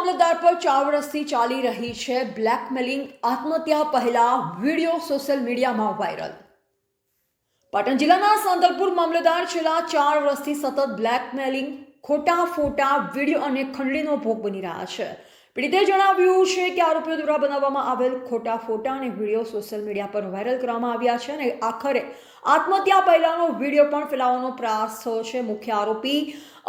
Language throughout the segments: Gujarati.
મામલતદાર પર 4 વર્ષથી ચાલી રહી છે બ્લેકમેલિંગ આત્મહત્યા પહેલા વિડીયો સોશિયલ મીડિયામાં વાયરલ। પાટણ જિલ્લાના સાંતલપુર મામલતદાર છેલ્લા 4 વર્ષથી સતત બ્લેકમેલિંગ, ખોટા ફોટા, વિડીયો અને ખંડણીનો ભોગ બની રહ્યા છે। પીડિતે જણાવ્યું છે કે આરોપીઓ દ્વારા બનાવવામાં આવેલ ખોટા ફોટા અને વિડીયો સોશિયલ મીડિયા પર વાયરલ કરવામાં આવ્યા છે અને આખરે આત્મહત્યા પહેલાનો વિડીયો પણ ફેલાવવાનો પ્રયાસ થયો છે। મુખ્ય આરોપી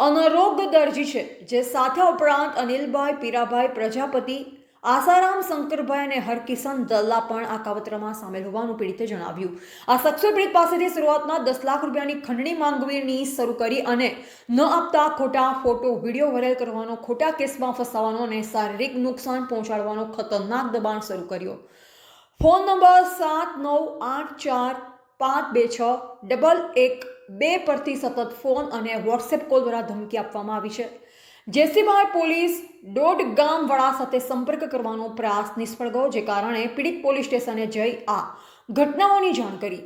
અનરોગ દરજી છે, જે સાથે ઉપરાંત અનિલભાઈ, પીરાભાઈ પ્રજાપતિ, આસારામ શંકરભાઈ અને હરકિશન દલ્લા પણ આ કાવતરામાં સામેલ હોવાનું પીડિતે જણાવ્યું। આ શખ્સોએ પીડિત પાસેથી શરૂઆતમાં 10 લાખ રૂપિયાની ખંડણી માંગણીની શરૂ કરી અને ન આપતા ખોટા ફોટો, વિડીયો વાયરલ કરવાનો, ખોટા કેસમાં ફસાવાનો અને શારીરિક નુકસાન પહોંચાડવાનો ખતરનાક દબાણ શરૂ કર્યો। ફોન નંબર 7984526112 પરથી સતત ફોન અને વોટ્સએપ કોલ દ્વારા ધમકી આપવામાં આવી છે। જેસીભાઈ પોલીસ દોઢ ગામવાળા સાથે સંપર્ક કરવાનો પ્રયાસ નિષ્ફળ ગયો, જે કારણે પીડિત પોલીસ સ્ટેશને જઈ આ ઘટનાઓની જાણ કરી।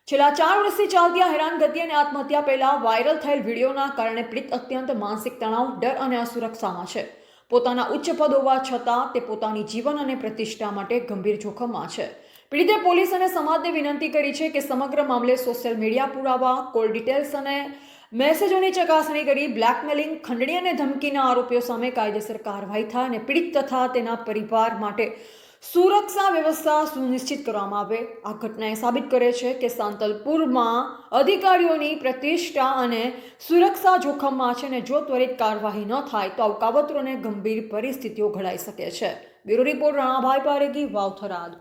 છેલ્લા 4 વર્ષથી ચાલતી આ હેરાનગતિ અને આત્મહત્યા પહેલા વાયરલ થયેલ વિડીયોના કારણે પીડિત અત્યંત માનસિક તણાવ, ડર અને અસુરક્ષામાં છે। પોતાના ઉચ્ચ પદ હોવા છતાં તે પોતાની જીવન અને પ્રતિષ્ઠા માટે ગંભીર જોખમમાં છે। પીડિતે પોલીસ અને સમાજને વિનંતી કરી છે કે સમગ્ર મામલે સોશિયલ મીડિયા પુરાવા, કોલ ડિટેલ્સ અને મેસેજોની ચકાસણી કરી બ્લેકમેલિંગ, ખંડણી અને ધમકીના આરોપીઓ સામે કાયદેસર કાર્યવાહી થાય અને પીડિત તથા તેના પરિવાર માટે સુરક્ષા વ્યવસ્થા સુનિશ્ચિત કરવામાં આવે। આ ઘટનાએ સાબિત કરે છે કે સાંતલપુરમાં અધિકારીઓની પ્રતિષ્ઠા અને સુરક્ષા જોખમમાં છે અને જો ત્વરિત કાર્યવાહી ન થાય તો આવું કાવતરોને ગંભીર પરિસ્થિતિઓ ઘડાઈ શકે છે। Bureau report Ranabhai પારેખી, Vavtharad.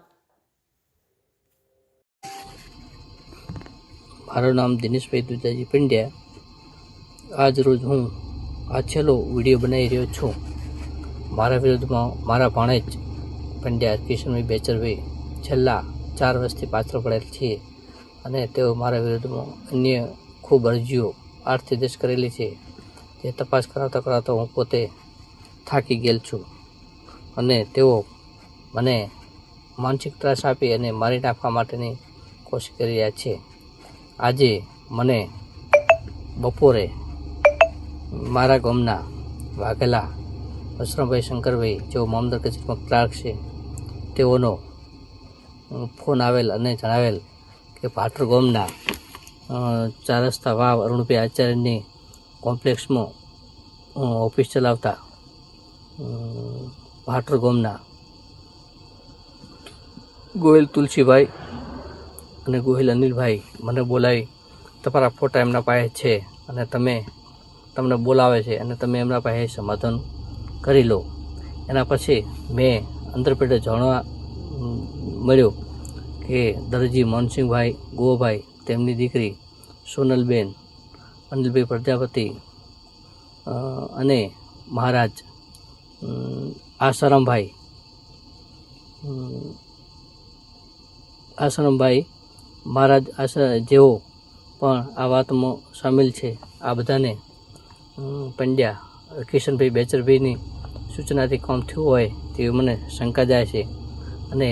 મારું નામ દિનેશભાઈ દુજાજી પંડ્યા। આજ રોજ હું આ છેલ્લો વિડીયો બનાવી રહ્યો છું। મારા વિરુદ્ધમાં મારા ભાણેજ પંડ્યા કિશનભાઈ બેચરભાઈ છેલ્લા 4 વર્ષથી પાછળ પડેલ છે અને તેઓ મારા વિરુદ્ધમાં અન્ય ખૂબ અરજીઓ 8 થી 10 કરેલી છે। તે તપાસ કરાવતા કરાવતા હું પોતે થાકી ગયેલ છું અને તેઓ મને માનસિક ત્રાસ આપી અને મારી નાખવા માટેની કોશિશ કરી રહ્યા છે। આજે મને બપોરે મારા ગામના વાઘેલા વસરામભાઈ શંકરભાઈ, જેઓ મામલતદાર કચેરીમાં ક્લાર્ક છે, તેઓનો ફોન આવેલ અને જણાવેલ કે ભાટર ગામના 4 રસ્તા વાવ અરુણભાઈ આચાર્યની કોમ્પ્લેક્સમાં ઓફિસ ચલાવતા ભાટર ગામના ગોહિલ તુલસીભાઈ અને ગોહિલ અનિલભાઈ મને બોલાવી તમારા ફોટા એમના પાસે છે અને તમને બોલાવે છે અને તમે એમના પાસે સમાધાન કરી લો। એના પછી મેં અંતરપેટે જાણવા મળ્યું કે દરજી મોહનસિંહભાઈ ગોભાઈ, તેમની દીકરી સોનલબેન, અનિલભાઈ પ્રજાપતિ અને મહારાજ આસારામભાઈ મહારાજ જેઓ પણ આ વાતમાં સામેલ છે। આ બધાને પંડ્યા કિશનભાઈ બેચરભાઈની સૂચનાથી કામ થયું હોય તેવી મને શંકા જાય છે અને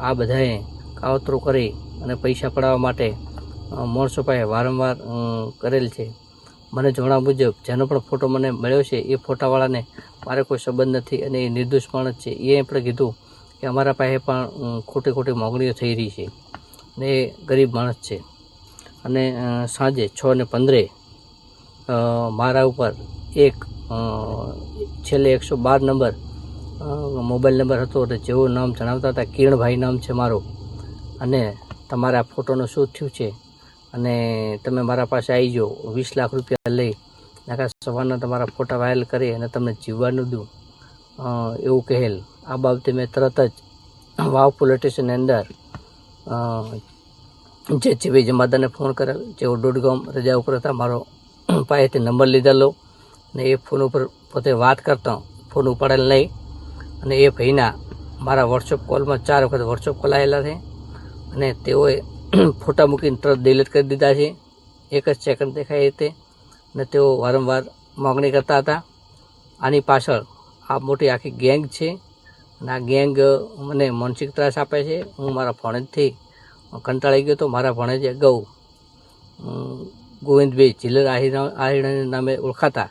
આ બધાએ કાવતરો કરી અને પૈસા પડાવવા માટે માણસો પાસે વારંવાર કરેલ છે। મને જણાવ્યા મુજબ જેનો પણ ફોટો મને મળ્યો છે એ ફોટાવાળાને મારે કોઈ સંબંધ નથી અને એ નિર્દોષ માણસ છે। એ આપણે કીધું કે અમારા પાસે પણ ખોટી માંગણીઓ થઈ રહી છે ને એ ગરીબ માણસ છે। અને સાંજે 6:15 મારા ઉપર એક છેલ્લે 112 નંબર મોબાઈલ નંબર હતો અને જેવું નામ જણાવતા હતા, કિરણભાઈ નામ છે મારું, અને તમારા ફોટોનું શું થયું છે અને તમે મારા પાસે આવી જાઓ, 20 લાખ રૂપિયા લઈ નાખા સવારના તમારા ફોટા વાયરલ કરી અને તમને જીવવાનું દઉં એવું કહેલ। આ બાબતે મેં તરત જ વાવ પોલીસ સ્ટેશનની અંદર જેસીભાઈ જમાદારને ફોન કરેલ, જેઓ દોડગામ રજા ઉપર હતા। મારો પાસેથી નંબર લીધેલો અને એ ફોન ઉપર પોતે વાત કરતા ફોન ઉપાડેલ નહીં અને એ ભાઈના મારા વોટ્સઅપ કોલમાં 4 વખત વોટ્સઅપ કોલ આવેલા છે અને તેઓએ ફોટા મૂકીને તરત ડિલીટ કરી દીધા છે। 1 જ સેકન્ડ દેખાય તે અને તેઓ વારંવાર માગણી કરતા હતા। આની પાછળ આ મોટી આખી ગેંગ છે અને આ ગેંગ મને માનસિક ત્રાસ આપે છે। હું મારા ભાણેજથી કંટાળી ગયો તો મારા ભાણેજે અગાઉ ગોવિંદભાઈ ચિલ્લર આહિરના નામે ઓળખાતા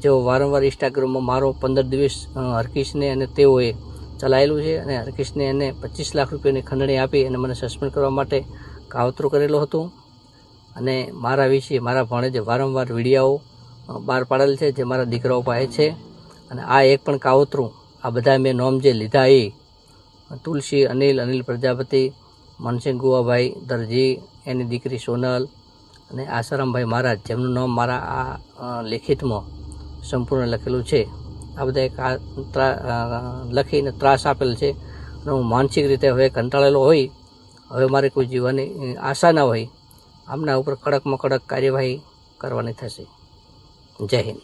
જેઓ વારંવાર ઇન્સ્ટાગ્રામમાં મારો 15 દિવસ હરકિશને અને તેઓએ ચલાવેલું છે અને હરકિશને એને 25 લાખ રૂપિયાની ખંડણી આપી અને મને સસ્પેન્ડ કરવા માટે કાવતરું કરેલો હતો અને મારા વિશે મારા ભાણેજે વારંવાર વિડીયાઓ બહાર પાડેલ છે જે મારા દીકરાઓ પાસે છે અને આ એક પણ કાવતરું આ બધા મેં નોમ જે લીધા એ તુલસી અનિલ પ્રજાપતિ, મનસિંહ ગુવાભાઈ દરજી, એની દીકરી સોનલ અને આસારામભાઈ મહારાજ, જેમનું નામ મારા આ લેખિતમાં સંપૂર્ણ લખેલું છે. આ બધા એક લખીને ત્રાસ આપેલ છે અને હું માનસિક રીતે હવે કંટાળેલો હોય, હવે મારે કોઈ જીવવાની આશા ના હોય, આમના ઉપર કડકમાં કડક કાર્યવાહી કરવાની થશે. જય હિન્દ.